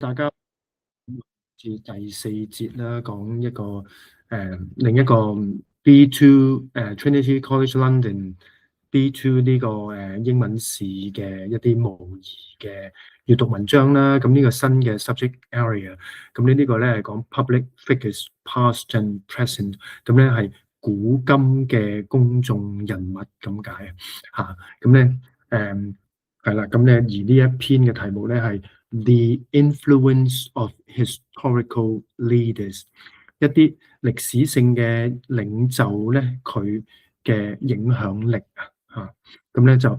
大家至第四節啦，講一個另一個 B2 Trinity College London B2 呢個英文試嘅一啲模擬嘅閱讀文章啦。咁呢個新嘅 subject area，咁呢個咧係講 public figures past and present，咁咧係古今嘅公眾人物咁解嚇。咁咧係啦，咁咧而呢一篇嘅題目咧係 The influence of historical leaders， 一啲歷史性嘅領袖咧，佢嘅影響力嚇。咁咧就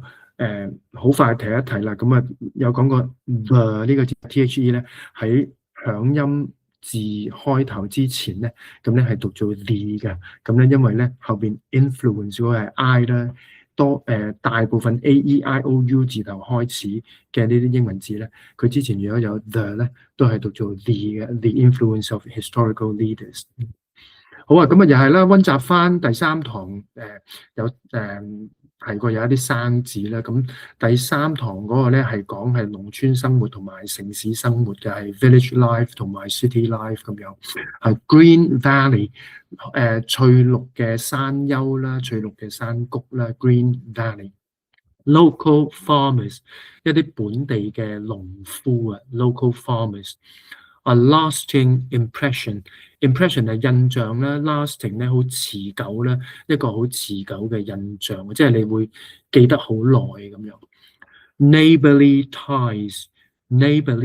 好快提一提啦。咁啊有講過 the 呢個字 the 咧喺響音字開頭之前咧，咁咧係讀做 the 嘅。咁咧因為咧後邊 influence 嗰個係 I 啦。大部分 A-E-I-O-U 字頭開始嘅呢啲英文字咧，佢之前如果有 the 咧，都係讀做 the 嘅 ，the influence of historical leaders。好啊，咁啊又係啦，溫習翻第三堂有提過有一啲生字啦。咁第三堂嗰個咧係講係農村生活同埋城市生活嘅，係 village life 同埋 city life 咁樣。係 Green Valley，翠綠嘅山丘啦，翠綠嘅山谷啦 ，Green Valley。Local farmers， 一啲本地嘅農夫啊 ，local farmers。A lasting impression 係印象啦 ，lasting 咧好持久啦，一個好持久嘅印象，即係你會記得好耐咁樣。Neighborly ties，neighbor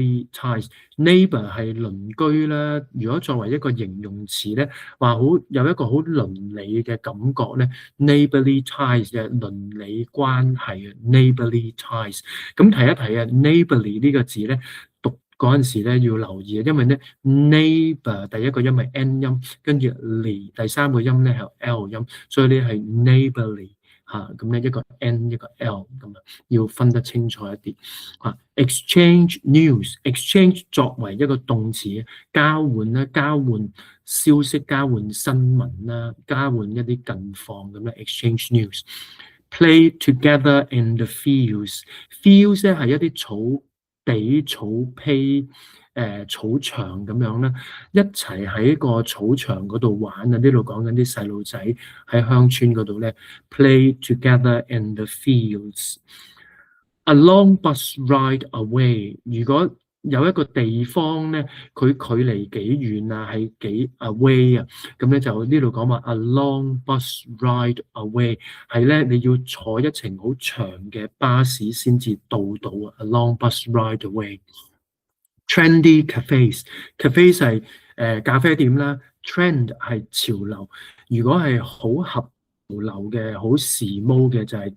係鄰居啦。如果作為一個形容詞咧，話好有一個好鄰里嘅感覺咧 ，neighborly ties 嘅鄰里關係啊 ，neighborly ties。咁提一提啊 ，neighborly 呢個字咧。嗰陣時咧要留意啊，因為咧 neighbor 第一個音係 n 音，跟住 ly 第三個音咧係 l 音，所以咧係 neighborly 嚇，咁咧一個 n 一個 l 咁啊，要分得清楚一啲嚇。Exchange news，exchange 作為一個動詞，交換啦，交換消息，交換新聞啦，交換一啲近況咁咧。Exchange news。Play together in the fields，fields 咧係一啲草地、草坯、草場咁樣啦，一齊喺個草場嗰度玩啊！呢度講緊啲細路仔喺鄉村嗰度咧 ，play together in the fields。A long bus ride away， 如果有一個地方咧，佢距離幾遠啊，係幾 away 啊，咁咧就呢度講話 a long bus ride away 係咧你要坐一程好長嘅巴士先至到啊 ，a long bus ride away。Trendy cafes 係咖啡店啦 ，trend 係潮流，如果係好合潮流嘅、好時髦嘅就係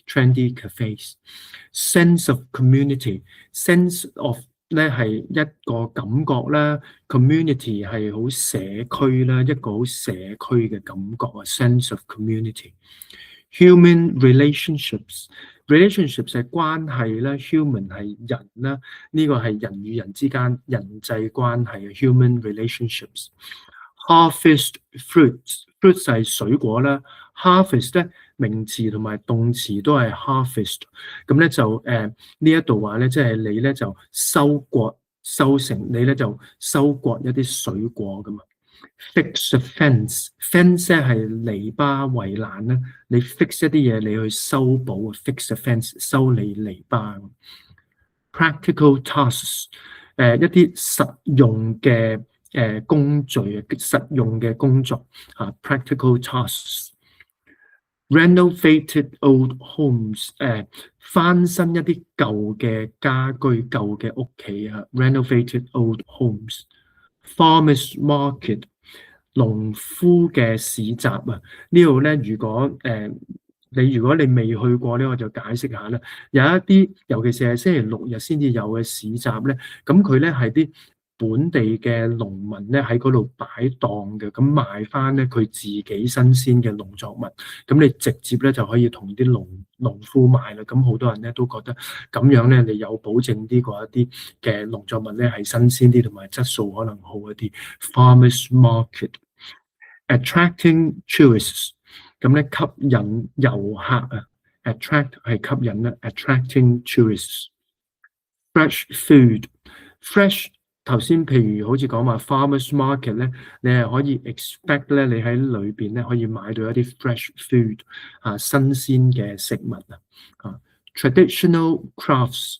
trendy cafes。Sense of community，sense of 咧係一個感覺啦 ，community 係好社區啦，一個好社區嘅感覺啊 ，sense of community。Human relationships 係關係啦 ，human 係人啦，呢個係人與人之間人際關係 human relationships。Harvest fruits 係水果啦 ，harvest 咧名詞同埋動詞都係 harvest， 咁咧就呢一度話咧，即係你咧就收成，你咧就收割一啲水果咁啊。Fix a fence 係籬笆圍欄啦，你 fix 一啲嘢你去修補 fix a fence 修理籬笆。Practical tasks 一啲實用嘅工序實用嘅工作嚇 practical tasks。Renovated old homes 翻新一啲舊嘅家居舊嘅屋企啊 renovated old homes。Farmers market 農夫嘅市集啊，呢度咧如果如果你未去過咧，我就解釋下啦。有一啲尤其是係星期六日先至有嘅市集咧，咁佢咧係啲本地嘅農民咧喺嗰度擺檔嘅，咁賣翻咧佢自己新鮮嘅農作物，咁你直接咧就可以同啲農夫買啦。咁好多人咧都覺得咁樣咧，你有保證啲嗰一啲嘅農作物咧係新鮮啲，同埋質素可能好一啲。Farmers market attracting tourists， 咁咧吸引遊客啊 ，attract 係吸引啦 ，attracting tourists。Fresh food fresh 頭先譬如好似講話 farmers market 咧，你係可以 expect 咧，你喺裏邊咧可以買到一啲 fresh food 新鮮嘅食物traditional crafts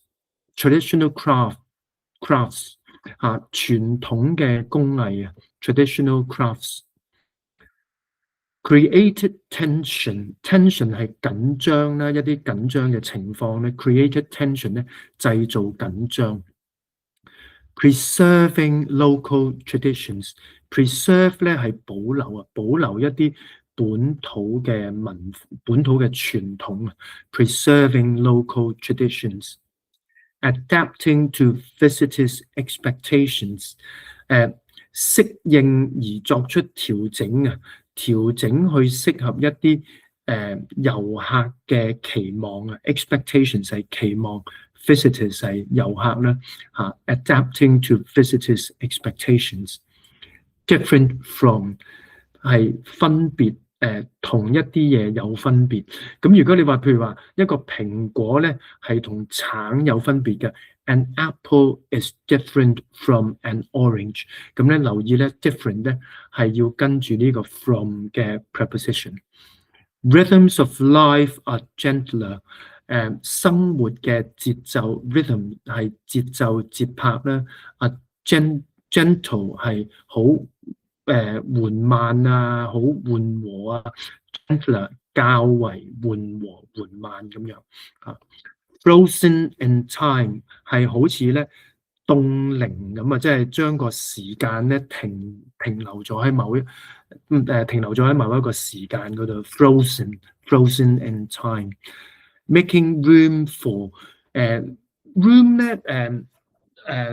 傳統嘅工藝traditional crafts。created tension 係緊張啦，一啲緊張嘅情況咧 created tension 咧製造緊張。preserving local traditions preserve 咧係保留一啲本土嘅傳統preserving local traditions。adapting to visitors' expectations 適應而作出調整調整去適合一啲遊客嘅期望expectations 係期望 visitors 係遊客啦adapting to visitors' expectations。different from 係分別同一啲嘢有分別。咁如果你話譬如話一個蘋果咧係同橙有分別嘅 ，an apple is different from an orange。咁咧留意咧 different 咧係要跟住呢個 from 嘅 preposition。Rhythms of life are gentler。生活嘅節奏 rhythm 係節奏節拍啦gentle 係好緩慢好緩和gentler 較為緩和緩慢咁樣Frozen in time 係好似咧凍齡咁即係將個時間咧停留咗喺某一個時間嗰度 frozen in time。Making room for room 咧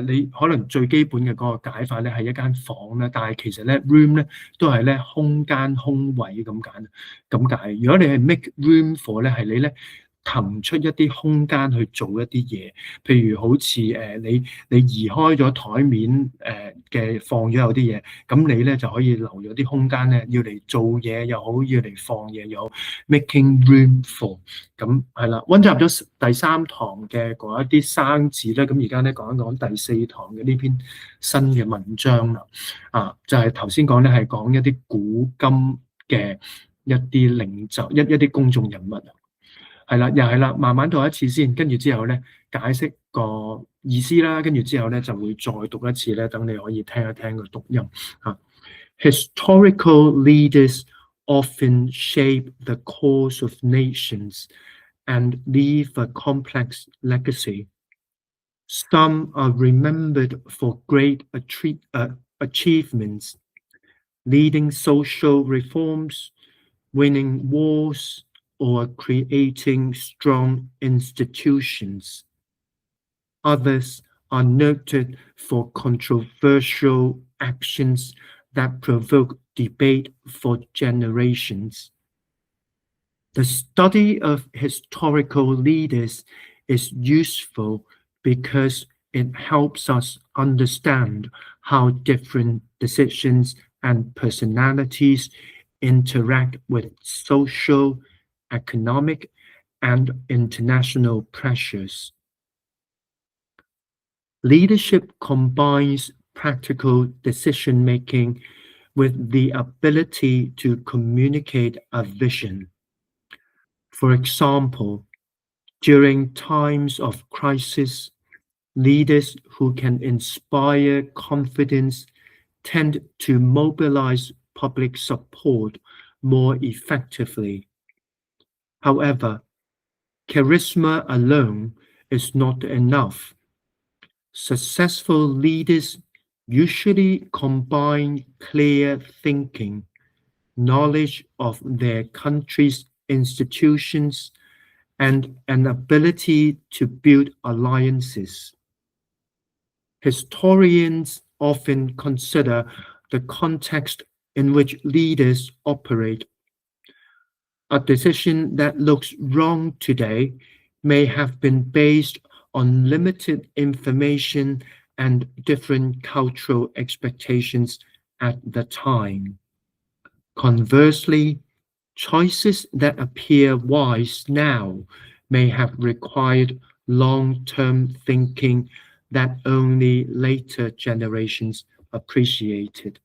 你可能最基本嘅嗰個解法咧係一間房咧，但係其實咧 room 咧都係咧空間空位咁解。如果你係 make room for 咧係你咧騰出一啲空間去做一啲嘢，譬如好似你移開咗台面嘅放咗有啲嘢，咁你咧就可以留咗啲空間咧，要嚟做嘢又好，要嚟放嘢又好 ，making room for。咁係啦，溫習咗第3堂嘅嗰一啲生字咧，咁而家咧講一講第4堂嘅呢篇新嘅文章啦。就係頭先講咧係講一啲古今嘅一啲領袖，一啲公眾人物。係啦，又係啦，慢慢讀一次先，跟住之後咧解釋個意思啦，跟住之後咧就會再讀一次咧，等你可以聽一聽個讀音。Historical leaders often shape the course of nations and leave a complex legacy. Some are remembered for great achievements, leading social reforms, winning wars, or creating strong institutions. Others are noted for controversial actions that provoke debate for generations. The study of historical leaders is useful because it helps us understand how different decisions and personalities interact with social, economic, and international pressures. Leadership combines practical decision-making with the ability to communicate a vision. For example, during times of crisis, leaders who can inspire confidence tend to mobilize public support more effectively. However, charisma alone is not enough. Successful leaders usually combine clear thinking, knowledge of their country's institutions, and an ability to build alliances. Historians often consider the context in which leaders operate. A decision that looks wrong today may have been based on limited information and different cultural expectations at the time. Conversely, choices that appear wise now may have required long-term thinking, that only later generations appreciated.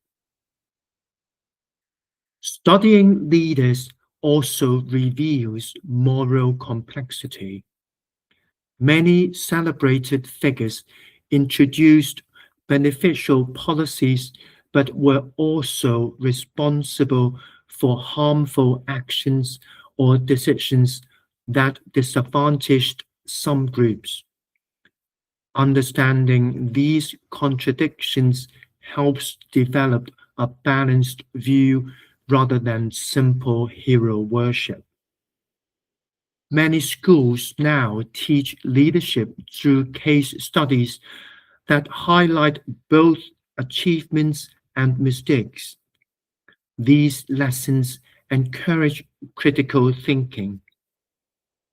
Studying leaders also reveals moral complexity. Many celebrated figures introduced beneficial policies but were also responsible for harmful actions or decisions that disadvantaged some groups. Understanding these contradictions helps develop a balanced view rather than simple hero worship. Many schools now teach leadership through case studies that highlight both achievements and mistakes. These lessons encourage critical thinking.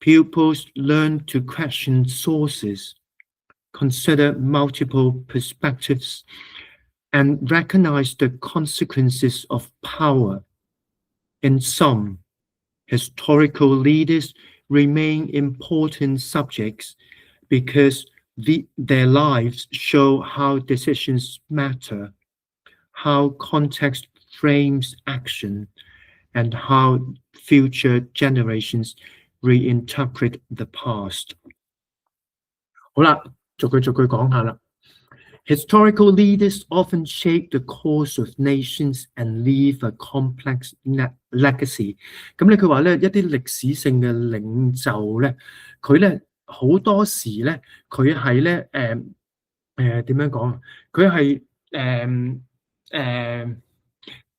Pupils learn to question sources, consider multiple perspectives, and recognize the consequences of power. In sum, historical leaders remain important subjects because their lives show how decisions matter, how context frames action, and how future generations reinterpret the past. 好啦，逐句逐句講下啦。Historical leaders often shape the course of nations and leave a complex legacy。咁咧，佢話咧，一啲歷史性嘅領袖咧，佢咧好多時咧，佢係咧點樣講啊？佢係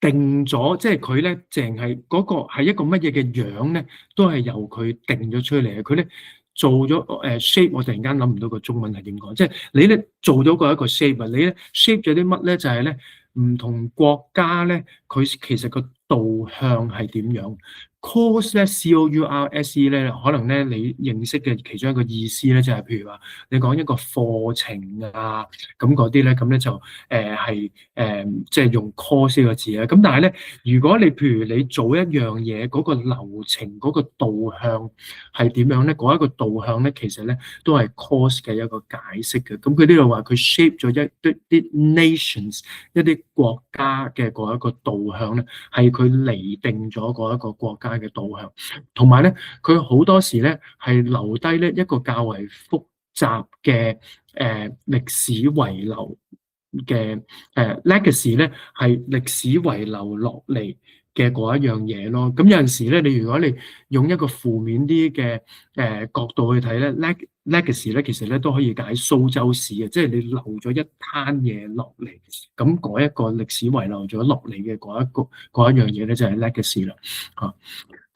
定咗，即係佢咧，淨係嗰個係一個乜嘢嘅樣咧，都係由佢定咗出嚟嘅。佢咧做咗shape，我突然間諗唔到個中文係點講，即係你咧做咗個一個 shape 啊，你咧 shape 咗啲乜咧？就係咧唔同國家咧，佢其實個導向係點樣？course 咧 course 咧，可能咧你認識嘅其中一個意思咧，就係譬如話你講一個課程啊，咁嗰啲咧，咁咧就係即係用 course 呢個字啊。咁但係咧，如果你譬如你做一樣嘢嗰個流程嗰個導向係點樣咧？嗰一個導向咧，其實咧都係 course 嘅一個解釋嘅。咁佢呢度話佢 shape 咗啲 nations 一啲國家嘅嗰一個導向咧，係佢釐定咗嗰一個國家嘅導向，同埋咧，佢好多時咧係留低咧一個較為複雜嘅歷史遺留嘅legacy 咧，係歷史遺留落嚟嘅嗰一樣嘢咯。咁有陣時咧，如果你用一個負面啲嘅角度去睇咧，legacy 咧其實咧都可以解蘇州市嘅，即係你留咗一攤嘢落嚟，咁嗰一個歷史遺留咗落嚟嘅嗰一樣嘢咧就係 legacy 啦。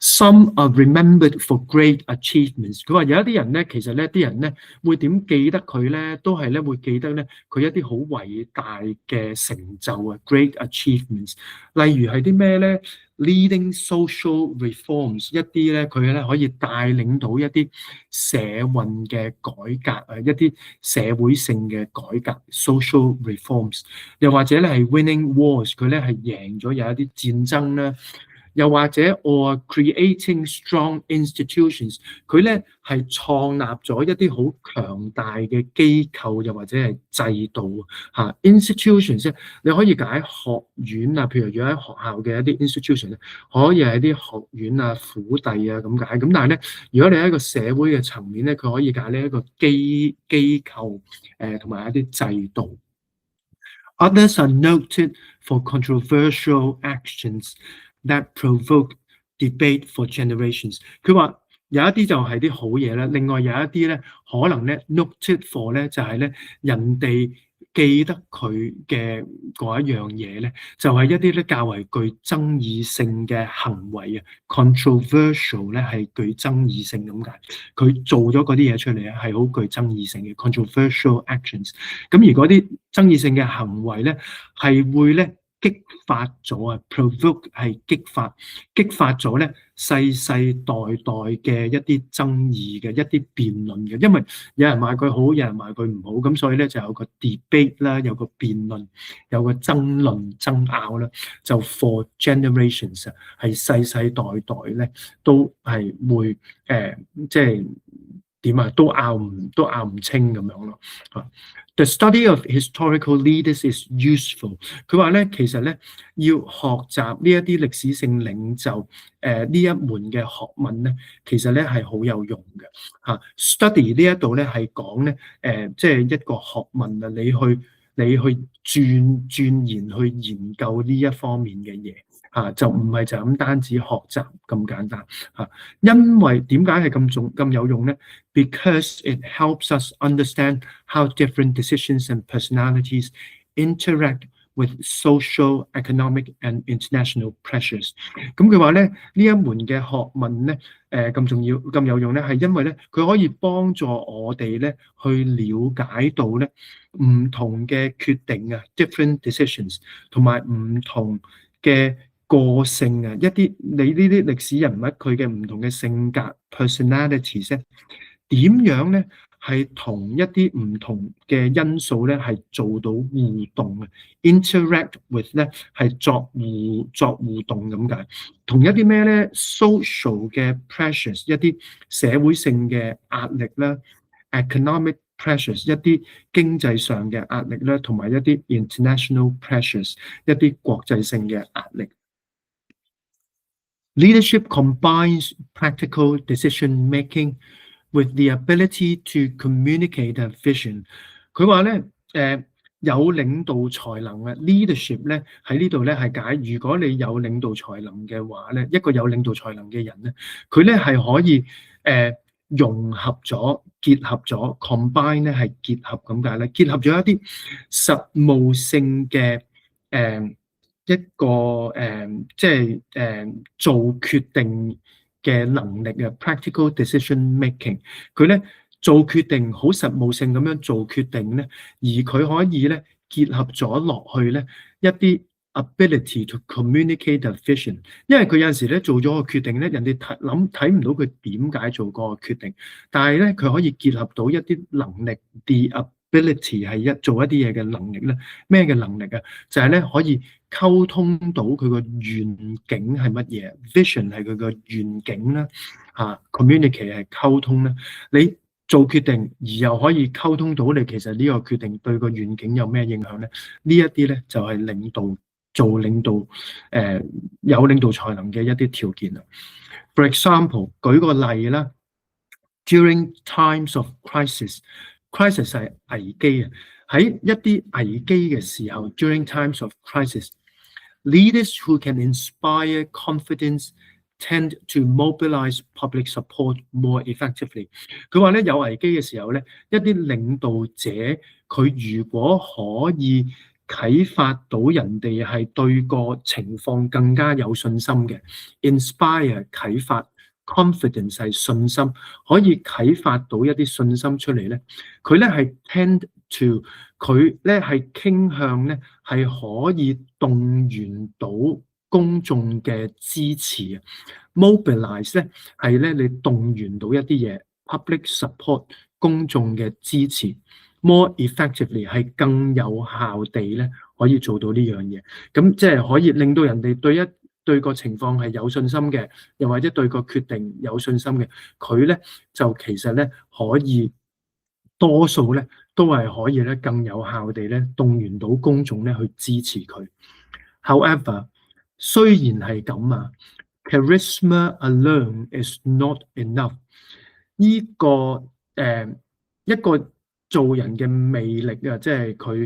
Some are remembered for great achievements。佢話有一啲人咧，其實咧啲人咧會點記得佢咧，都係咧會記得咧佢一啲好偉大嘅成就啊 ，great achievements。例如係啲咩咧？Leading social reforms， 一啲咧佢咧可以帶領到一啲社運嘅改革啊，一啲社會性嘅改革 social reforms。又或者咧係 winning wars， 佢咧係贏咗有一啲戰爭啦。又或者 or creating strong institutions， 佢咧係創立咗一啲好強大嘅機構，又或者係制度嚇 institutions 咧，你可以解學院啊，譬如如果喺學校嘅一啲 institution 咧，可以係一啲學院啊、府邸啊咁解。咁但係咧，如果你喺一個社會嘅層面咧，佢可以解呢一個機構同埋一啲制度。Others are noted for controversial actions that provoke debate for generations。佢話有一啲就係啲好嘢啦，另外有一啲咧可能咧 noted for 咧就係咧人哋記得佢嘅嗰一樣嘢咧，就係一啲咧較為具爭議性嘅行為啊 ，controversial 咧係具爭議性咁解。佢做咗嗰啲嘢出嚟咧係好具爭議性嘅 controversial actions。咁而嗰啲爭議性嘅行為咧係會咧激發咗啊 ，provoke 係激發咗咧世世代代嘅一啲爭議嘅一啲辯論嘅，因為有人話佢好，有人話佢唔好，咁所以咧就有個 debate 啦，有個辯論，有個爭論爭拗啦，就 for generations 係世世代代咧都係會即係點啊，都拗唔清咁樣咯。The study of historical leaders is useful。佢話咧，其實咧要學習呢一啲歷史性領袖呢一門嘅學問咧，其實咧係好有用嘅Study 呢一度咧係講咧即係一個學問啊，你去鑽研去研究呢一方面嘅嘢。就唔係就咁單止學習咁簡單因為點解係咁有用咧？Because it helps us understand how different decisions and personalities interact with social, economic and international pressures。咁佢話咧，呢一門嘅學問咧，咁重要、咁有用咧，係因為咧，佢可以幫助我哋咧去了解到咧唔同嘅決定different decisions， 同埋唔同嘅個性一啲你呢啲歷史人物佢嘅唔同嘅性格 personalities 咧，點樣咧係同一啲唔同嘅因素咧係做到互動interact with 咧係作互動咁解，同一啲咩咧 social 嘅 pressures 一啲社會性嘅壓力啦 ，economic pressures 一啲經濟上嘅壓力啦，同埋一啲 international pressures 一啲國際性嘅壓力。Leadership combines practical decision making with the ability to communicate a vision。佢話咧，有領導才能leadership 咧喺呢度咧係解，如果你有領導才能嘅話咧，一個有領導才能嘅人咧，佢咧係可以融合咗、結合咗 ，combine 咧係結合咁解咧，結合咗一啲實務性嘅一個即係做決定嘅能力practical decision making。佢咧做決定好實務性咁樣做決定咧，而佢可以咧結合咗落去咧一啲 ability to communicate a vision。因為佢有陣時咧做咗個決定咧，人哋睇唔到佢點解做個決定，但係咧佢可以結合到一啲能力 the ability 係做一啲嘢嘅能力咧，咩嘅能力就係咧可以溝通到佢個願景係乜嘢 ，vision 係佢個願景啦，communicate 係溝通啦。你做決定而又可以溝通到你其實呢個決定對個願景有咩影響咧？呢一啲咧就係做領導有領導才能嘅一啲條件啦。For example， 舉個例啦 ，during times of crisis 係危機喺一啲危機嘅時候 ，during times of crisis。Leaders who can inspire confidence tend to mobilize public support more effectively。佢話咧有危機嘅時候咧，一啲領導者佢如果可以啟發到人哋係對個情況更加有信心嘅 ，inspire 啟發 ，confidence 係信心，可以啟發到一啲信心出嚟咧，佢咧係 tend to 佢咧係傾向咧係可以動員到公眾嘅支持mobilize 咧係咧你動員到一啲嘢 public support 公眾嘅支持 more effectively 係更有效地咧可以做到呢樣嘢，咁即係可以令到人哋對個情況係有信心嘅，又或者對個決定有信心嘅，佢咧就其實咧可以多數咧都係可以咧更有效地咧動員到公眾咧去支持佢。However， 雖然係咁charisma alone is not enough。呢個一個做人嘅魅力即係佢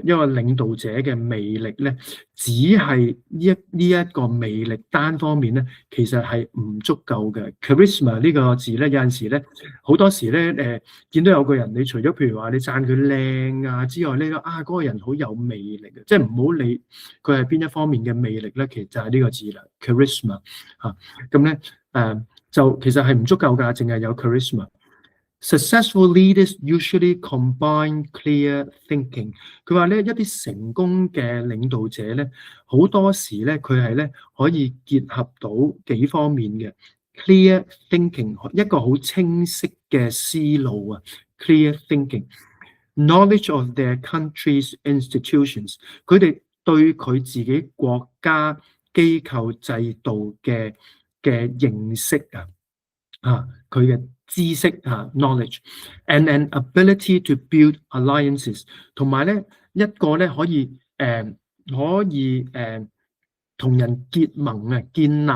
一個領導者嘅魅力咧，只係呢一個魅力單方面咧，其實係唔足夠嘅。charisma 呢個字咧，有陣時咧，好多時咧見到有個人，你除咗譬如話你讚佢靚之外咧，嗰個人好有魅力嘅，即係唔好理佢係邊一方面嘅魅力咧，其實就係呢個字啦 charisma 咁咧就其實係唔足夠㗎，淨係有 charisma。Successful leaders usually combine clear thinking。佢話咧，一啲成功嘅領導者咧，好多時咧，佢係咧可以結合到幾方面嘅 clear thinking， 一個好清晰嘅思路clear thinking。Knowledge of their country's institutions， 佢哋對佢自己國家機構制度嘅認識佢嘅知識knowledge，and an ability to build alliances，同埋咧一個咧可以同人結盟建立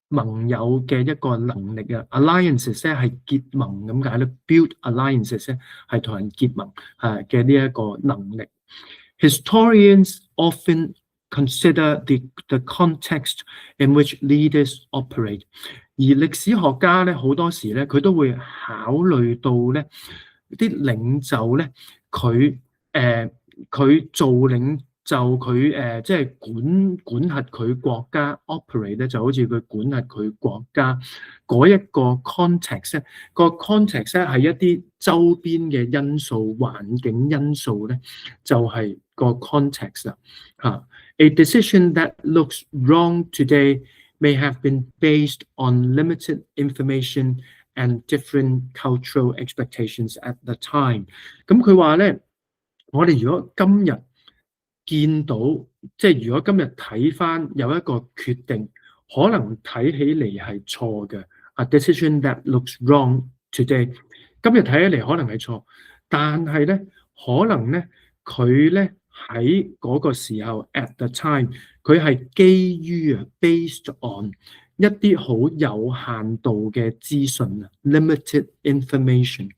盟友嘅一個能力alliances 咧係結盟咁解咧，build alliances 咧係同人結盟嘅呢一個能力。Historians often consider the context in which leaders operate， 而歷史學家咧好多時咧佢都會考慮到咧啲領袖咧佢做領就佢即係管轄佢國家 operate 咧，就好似佢管轄佢國家嗰一個 context 咧，個 context 咧係一啲周邊嘅因素、環境因素咧，就係個 context 啦嚇。A decision that looks wrong today may have been based on limited information and different cultural expectations at the time。咁佢話咧，我哋如果今日見到，即係如果今日睇翻有一個決定，可能睇起嚟係錯嘅，a decision that looks wrong today， 今日睇起嚟可能係錯，但係咧可能咧佢咧喺嗰個時候 at the time， 佢係基於based on 一啲好有限度嘅資訊limited information。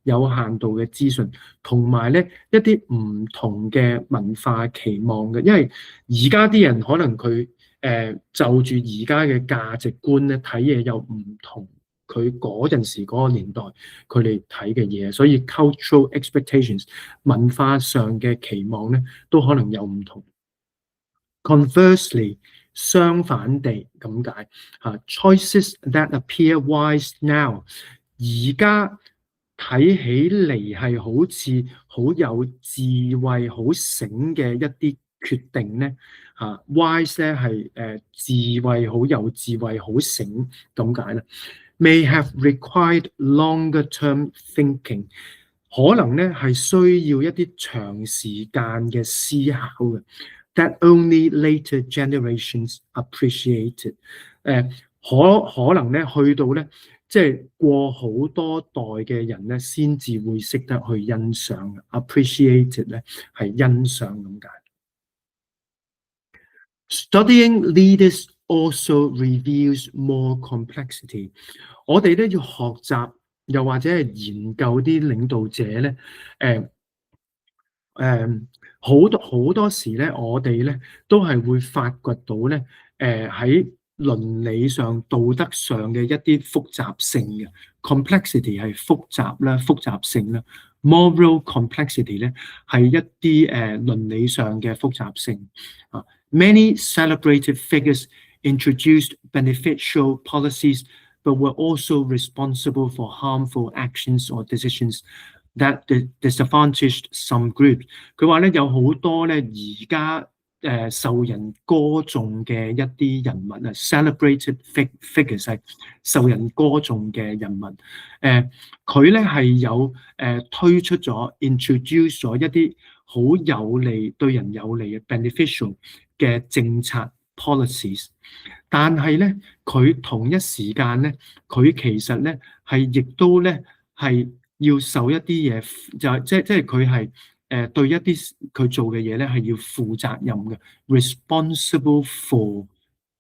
有限度嘅資訊，同埋咧一啲唔同嘅文化期望嘅，因為而家啲人可能佢就住而家嘅價值觀咧睇嘢又唔同佢嗰陣時嗰個年代佢哋睇嘅嘢，所以 cultural expectations 文化上嘅期望咧都可能有唔同。Conversely， 相反地咁解choices that appear wise now， 而家睇起嚟係好似好有智慧、好醒嘅一啲決定咧wise 咧係智慧、好有智慧、好醒咁解啦。May have required longer term thinking， 可能咧係需要一啲長時間嘅思考嘅。That only later generations appreciated， 可能咧去到咧。即係過好多代嘅人咧，先至會識得去欣賞 appreciate 咧係欣賞咁解。Studying leaders also reveals more complexity。我哋咧要學習，又或者係研究啲領導者咧，好多時咧，我哋咧都係會發掘到咧，喺倫理上、道德上嘅一啲複雜性嘅 complexity 係複雜啦、複雜性啦。Moral complexity 咧係一啲倫理上嘅複雜性。Many celebrated figures introduced beneficial policies, but were also responsible for harmful actions or decisions that disadvantaged some groups。佢話咧有好多咧而家受人歌頌嘅一啲人物celebrated figures 係受人歌頌嘅人物。佢咧係有推出咗 introduce 咗一啲好有利對人有利嘅 beneficial 嘅政策 policies， 但係咧佢同一時間咧佢其實咧係亦都咧係要受一啲嘢，即係佢係對一啲佢做嘅嘢咧係要負責任嘅 responsible for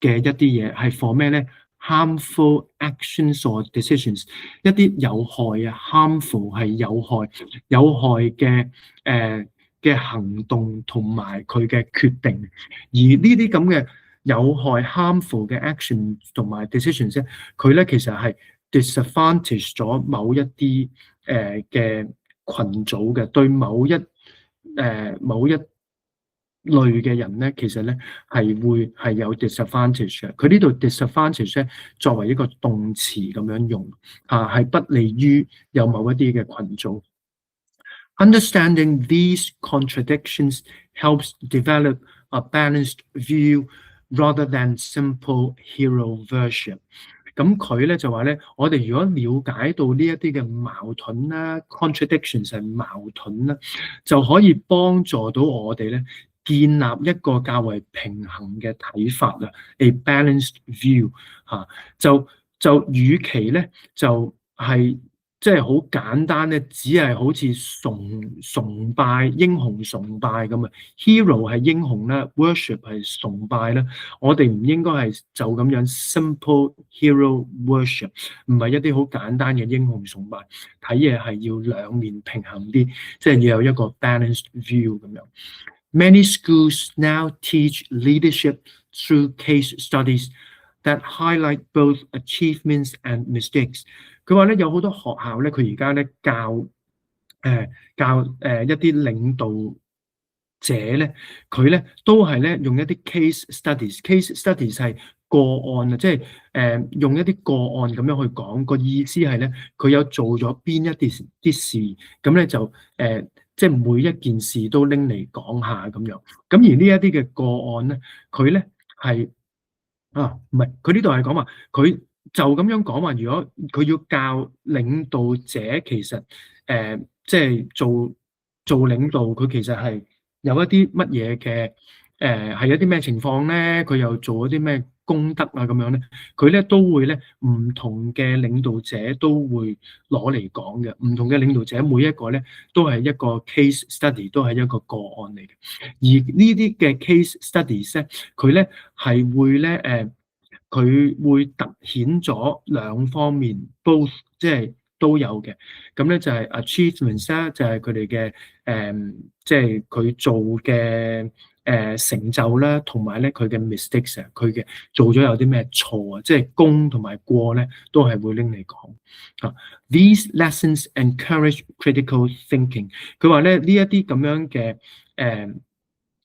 嘅一啲嘢係 for 咩咧 harmful actions or decisions， 一啲有害harmful 係有害嘅行動同埋佢嘅決定，而呢啲咁嘅有害 harmful 嘅 action 同埋 decisions 咧，佢咧其實係 disadvantage 咗某一啲嘅群組嘅，對某一類嘅人咧，其實咧係有 disadvantage 嘅。佢呢度 disadvantage 咧作為一個動詞咁樣用係不利於有某一啲嘅群組。Understanding these contradictions helps develop a balanced view rather than simple hero worship。咁佢咧就話咧，我哋如果了解到呢一啲嘅矛盾啦 ，contradictions 係矛盾啦，就可以幫助到我哋咧建立一個較為平衡嘅睇法啦。A balanced view 就與其咧就係即係好簡單咧，只係好似崇拜英雄崇拜咁啊。Hero 係英雄啦，worship 係崇拜啦。我哋唔應該係就咁樣 simple hero worship，唔係一啲好簡單嘅英雄崇拜。睇嘢係要兩面平衡啲，即係要有一個 balanced view 咁樣。Many schools now teach leadership through case studies that highlight both achievements and mistakes。佢話咧有好多學校咧，佢而家咧教一啲領導者咧，佢咧都係咧用一啲 case studies。case studies 係個案啊，即係用一啲個案咁樣去講，個意思係咧佢有做咗邊一啲事，咁咧就即係每一件事都拎嚟講下咁樣。咁而呢一啲嘅個案咧，佢咧係唔係佢呢度係講話佢就咁樣講話，如果佢要教領導者，其實即係做領導，佢其實係有一啲乜嘢嘅係一啲咩情況咧？佢又做一啲咩功德啊咁樣咧？佢咧都會咧唔同嘅領導者都會攞嚟講嘅，唔同嘅領導者每一個咧都係一個 case study，都係一個個案嚟嘅。而呢啲嘅 case studies 咧，佢咧係會咧佢會突顯咗兩方面，both 即係都有嘅。咁咧就係 achievements 啦，就係佢哋嘅即係佢做嘅成就啦，同埋咧佢嘅 mistakes 啊，佢嘅做咗有啲咩錯啊，即係功同埋過咧都係會拎嚟講啊。These lessons encourage critical thinking。佢話咧呢一啲咁樣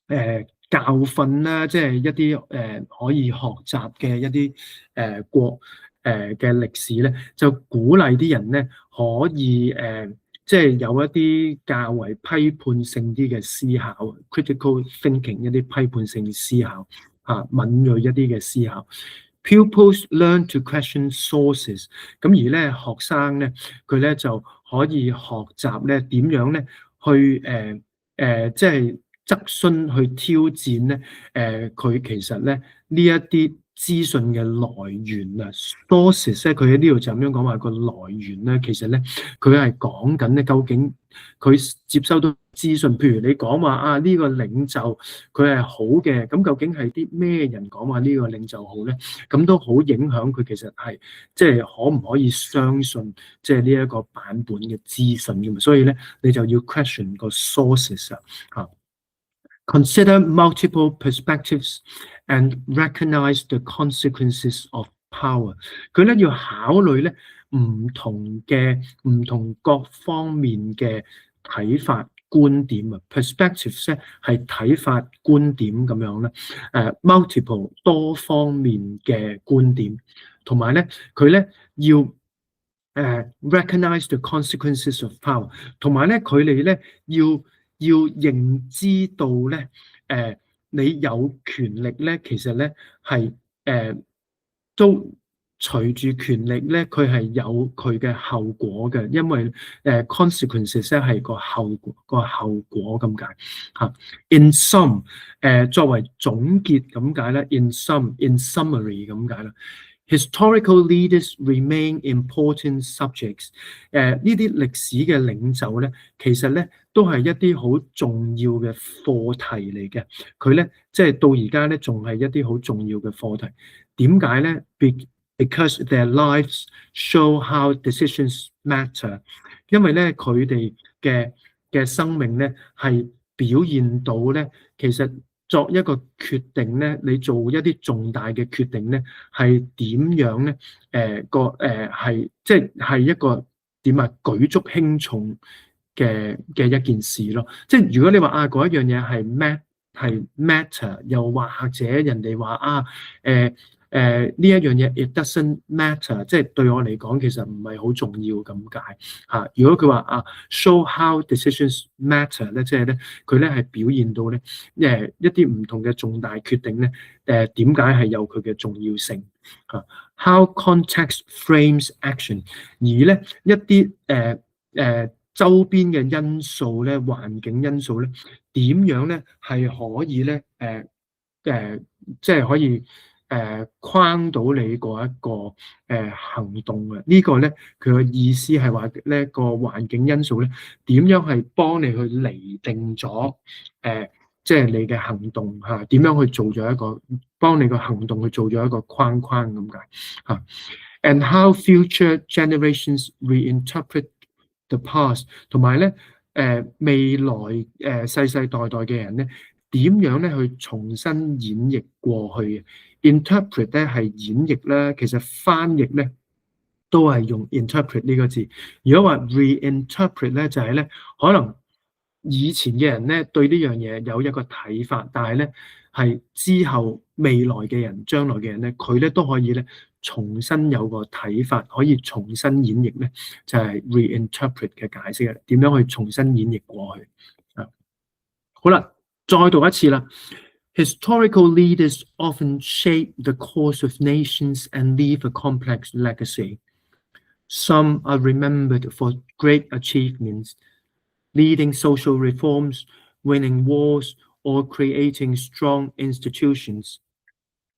嘅教訓啦，即係一啲可以學習嘅一啲嘅歷史咧，就鼓勵啲人咧可以即係有一啲較為批判性啲嘅思考 （critical thinking）， 一啲批判性思考敏鋭一啲嘅思考。Pupils learn to question sources。咁而咧學生咧，佢咧就可以學習咧點樣咧去即係質詢去挑戰咧佢其實咧呢一啲資訊嘅來源啊 sources 咧，佢喺呢度就咁樣講話個來源咧，其實咧佢係講緊咧究竟佢接收到資訊，譬如你講話呢個領袖佢係好嘅，咁究竟係啲咩人講話呢個領袖好咧？咁都好影響佢其實係即係可唔可以相信即係呢一個版本嘅資訊嘅嘛？所以咧你就要 question 個 sources 啊。Consider multiple perspectives and recognize the consequences of power。佢咧要考慮咧唔同各方面嘅睇法觀點啊 ，perspectives 咧係睇法觀點咁樣咧，multiple 多方面嘅觀點，同埋咧佢咧要recognize the consequences of power，同埋咧佢哋咧要認知到咧，你有權力咧，其實咧係都隨住權力咧，佢係有佢嘅後果嘅，因為consequences 咧係個後果咁解嚇。In sum，作為總結咁解咧，in summary 咁解啦。Historical leaders remain important subjects。呢啲歷史嘅領袖咧，其實咧都係一啲好重要嘅課題嚟嘅。佢咧即係到而家咧，仲係一啲好重要嘅課題。點解咧？Because their lives show how decisions matter。因為咧佢哋嘅生命咧係表現到咧，其實作一個決定咧，你做一啲重大嘅決定咧，係點樣咧？係即係一個點啊？舉足輕重嘅一件事咯。即係如果你話嗰一樣嘢係 matter， 又或者人哋話呢一樣嘢 it doesn't matter， 即係對我嚟講其實唔係好重要咁解嚇。如果佢話show how decisions matter 咧，即係咧佢咧係表現到咧一啲唔同嘅重大決定咧點解係有佢嘅重要性嚇。How context frames action， 而咧一啲周邊嘅因素咧，環境因素咧點樣咧係可以咧即係可以框到你嗰一個行動嘅。呢個咧佢嘅意思係話呢個環境因素咧點樣係幫你去釐定咗即係你嘅行動嚇，點樣去做咗一個幫你個行動去做咗一個框框咁解嚇。And how future generations reinterpret the past，同埋咧未來世世代代嘅人咧點樣咧去重新演繹過去嘅？interpret 咧係演繹啦，其實翻譯咧都係用 interpret 呢個字。如果話 reinterpret 咧，就係咧可能以前嘅人咧對呢樣嘢有一個睇法，但係咧係之後未來嘅人、將來嘅人咧，佢咧都可以咧重新有個睇法，可以重新演繹咧，就係 reinterpret 嘅解釋啊。點樣去重新演繹過去啊？好啦，再讀一次啦。Historical leaders often shape the course of nations and leave a complex legacy. Some are remembered for great achievements, leading social reforms, winning wars, or creating strong institutions.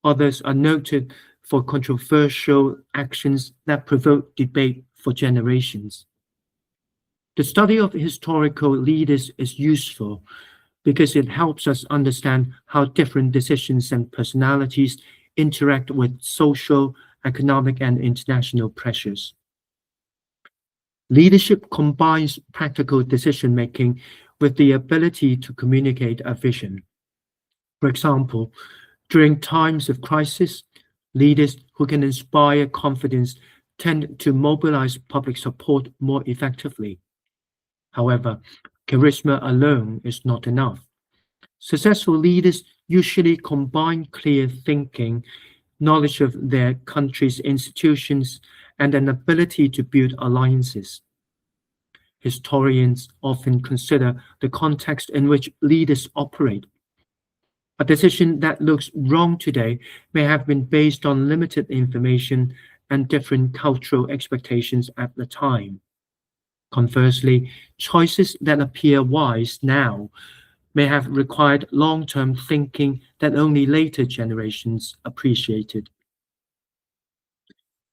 Others are noted for controversial actions that provoke debate for generations. The study of historical leaders is useful because it helps us understand how different decisions and personalities interact with social, economic, and international pressures. Leadership combines practical decision-making with the ability to communicate a vision. For example, during times of crisis, leaders who can inspire confidence tend to mobilize public support more effectively. However, charisma alone is not enough. Successful leaders usually combine clear thinking, knowledge of their country's institutions, and an ability to build alliances. Historians often consider the context in which leaders operate. A decision that looks wrong today may have been based on limited information and different cultural expectations at the time. Conversely, choices that appear wise now may have required long-term thinking that only later generations appreciated.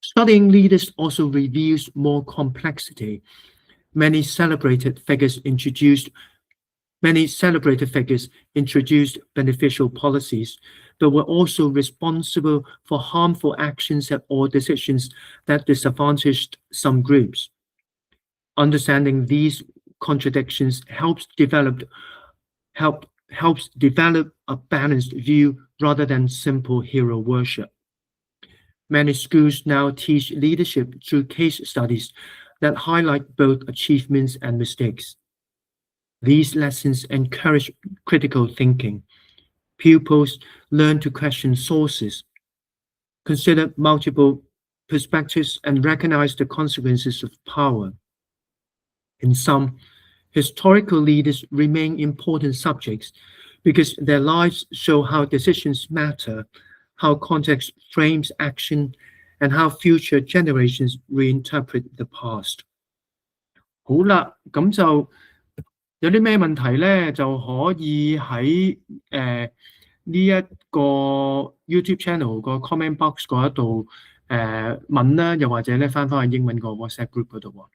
Studying leaders also reveals more complexity. Many celebrated figures introduced beneficial policies, but were also responsible for harmful actions or decisions that disadvantaged some groups. Understanding these contradictions helps develop a balanced view rather than simple hero worship. Many schools now teach leadership through case studies that highlight both achievements and mistakes. These lessons encourage critical thinking. Pupils learn to question sources, consider multiple perspectives, and recognize the consequences of power. In sum, historical leaders remain important subjects because their lives show how decisions matter, how context frames action, and how future generations reinterpret the past. 好啦，咁就有啲咩問題咧，就可以喺呢一個 YouTube channel 個 comment box 嗰一度問啦，又或者咧翻返去英文個 WhatsApp group 嗰度喎。